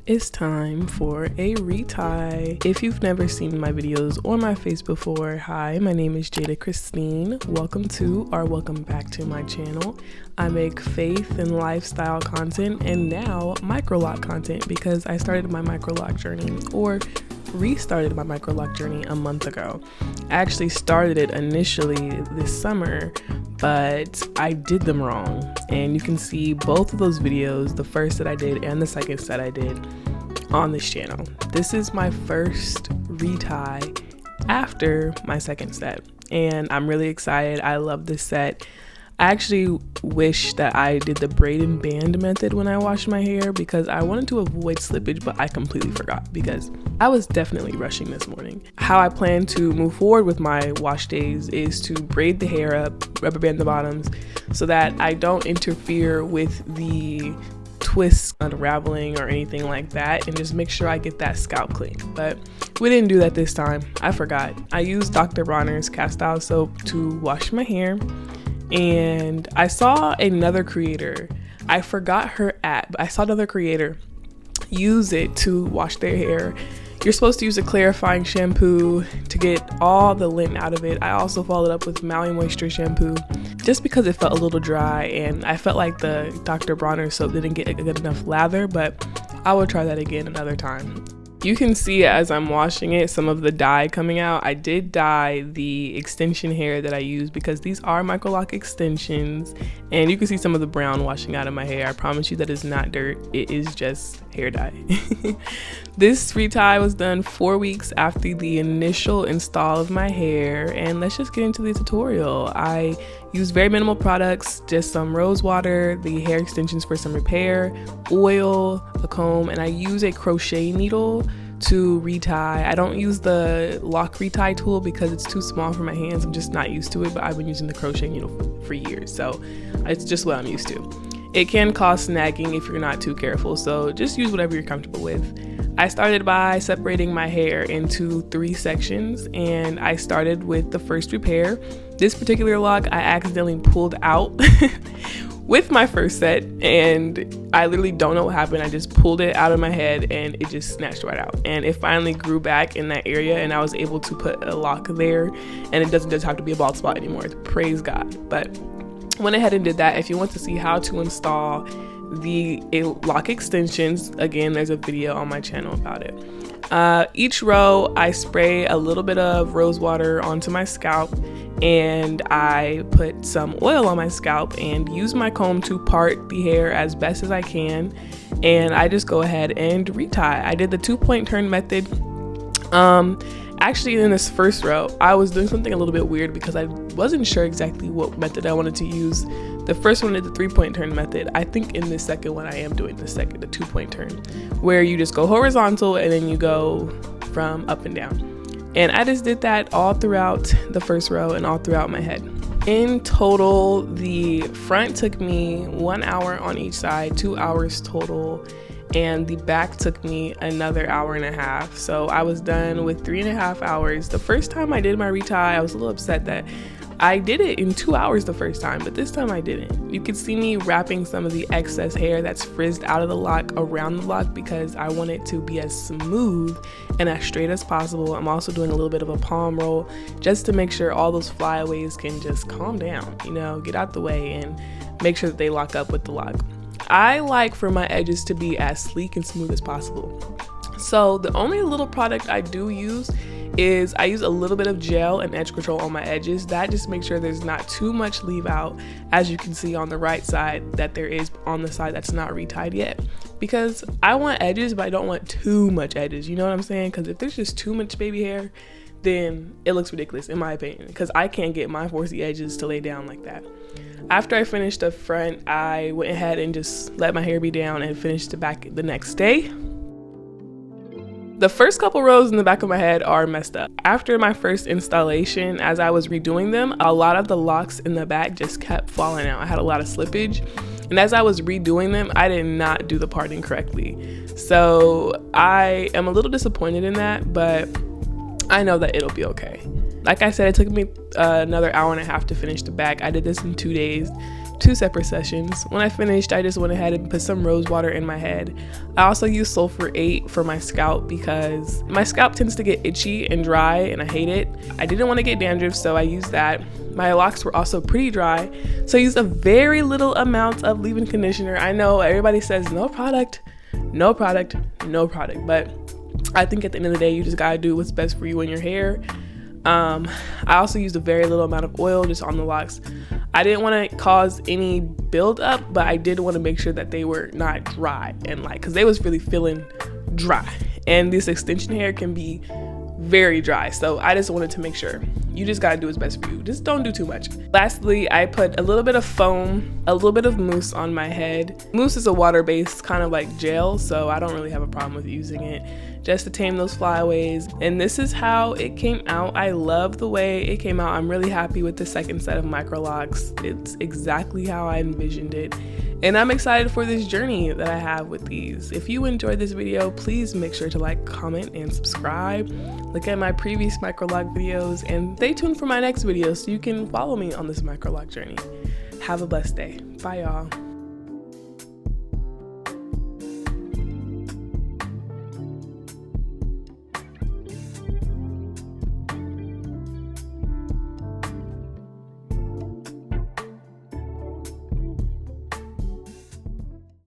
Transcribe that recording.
It's time for a retie. If you've never seen my videos or my face before, hi, my name is Jada. Welcome to or welcome back to my channel. I make faith and lifestyle content and now microloc content because I started my microloc journey or restarted my microloc journey a month ago. I actually started it initially this summer, but I did them wrong. And you can see both of those videos, the first that I did and the second set I did, on this channel. This is my first retie after my second set, and I'm really excited. I love this set. I actually wish that I did the braid and band method when I washed my hair because I wanted to avoid slippage, but I completely forgot because I was definitely rushing this morning. How I plan to move forward with my wash days is to braid the hair up, rubber band the bottoms, so that I don't interfere with the twists, unraveling, or anything like that, and just make sure I get that scalp clean. But we didn't do that this time. I forgot. I used Dr. Bronner's cast iron soap to wash my hair, and I saw another creator. I forgot her at, but I saw another creator use it to wash their hair. You're supposed to use a clarifying shampoo to get all the lint out of it. I also followed up with Maui Moisture shampoo just because it felt a little dry and I felt like the Dr. Bronner soap didn't get a good enough lather, but I will try that again another time. You can see as I'm washing it some of the dye coming out. I did dye the extension hair that I used because these are microloc extensions, and you can see some of the brown washing out of my hair. I promise you that is not dirt, it is just hair dye. This retie was done 4 weeks after the initial install of my hair, and let's just get into the tutorial. I used very minimal products, just some rose water, the hair extensions for some repair, oil, a comb, and I use a crochet needle to retie. I don't use the lock retie tool because it's too small for my hands. I'm just not used to it, but I've been using the crochet needle for years, so it's just what I'm used to. It can cause snagging if you're not too careful, so just use whatever you're comfortable with. I started by separating my hair into 3 sections, and I started with the first repair. This particular lock I accidentally pulled out with my first set, and I literally don't know what happened. I just pulled it out of my head and it just snatched right out, and it finally grew back in that area, and I was able to put a lock there, and it doesn't just have to be a bald spot anymore. Praise God. But went ahead and did that. If you want to see how to install the lock extensions, again, there's a video on my channel about it. Each row I spray a little bit of rose water onto my scalp, and I put some oil on my scalp and use my comb to part the hair as best as I can, and I just go ahead and retie. I did the 2-point turn method. Actually, in this first row, I was doing something a little bit weird because I wasn't sure exactly what method I wanted to use. The first one is the 3-point turn method. I think in this second one, I am doing the 2-point turn, where you just go horizontal and then you go from up and down. And I just did that all throughout the first row and all throughout my head. In total, the front took me 1 hour on each side, 2 hours total, and the back took me another hour and a half. So I was done with 3.5 hours. The first time I did my retie, I was a little upset that I did it in 2 hours the first time, but this time I didn't. You could see me wrapping some of the excess hair that's frizzed out of the lock around the lock because I want it to be as smooth and as straight as possible. I'm also doing a little bit of a palm roll just to make sure all those flyaways can just calm down, get out the way and make sure that they lock up with the lock. I like for my edges to be as sleek and smooth as possible. So the only little product I do use is I use a little bit of gel and edge control on my edges. That just makes sure there's not too much leave out, as you can see on the right side that there is on the side that's not retied yet. Because I want edges, but I don't want too much edges, you know what I'm saying? Because if there's just too much baby hair, then it looks ridiculous in my opinion, because I can't get my 4C edges to lay down like that. After I finished the front, I went ahead and just let my hair be down and finished the back the next day. The first couple rows in the back of my head are messed up. After my first installation, as I was redoing them, a lot of the locks in the back just kept falling out. I had a lot of slippage, and as I was redoing them, I did not do the parting correctly. So I am a little disappointed in that, but I know that it'll be okay. Like I said, it took me another hour and a half to finish the back. I did this in 2 days. 2 separate sessions. When I finished, I just went ahead and put some rose water in my head. I also used sulfur 8 for my scalp because my scalp tends to get itchy and dry and I hate it. I didn't want to get dandruff, so I used that. My locks were also pretty dry, so I used a very little amount of leave-in conditioner. I know everybody says no product, but I think at the end of the day, you just gotta do what's best for you and your hair. I also used a very little amount of oil just on the locks. I didn't want to cause any buildup, but I did want to make sure that they were not dry and because they was really feeling dry. And this extension hair can be very dry, so I just wanted to make sure. You just gotta do what's best for you. Just don't do too much. Lastly, I put a little bit of foam, a little bit of mousse on my head. Mousse is a water-based kind of like gel, so I don't really have a problem with using it just to tame those flyaways. And this is how it came out. I love the way it came out. I'm really happy with the second set of microlocs. It's exactly how I envisioned it. And I'm excited for this journey that I have with these. If you enjoyed this video, please make sure to like, comment, and subscribe. Look at my previous microloc videos and stay tuned for my next video so you can follow me on this microloc journey. Have a blessed day. Bye, y'all.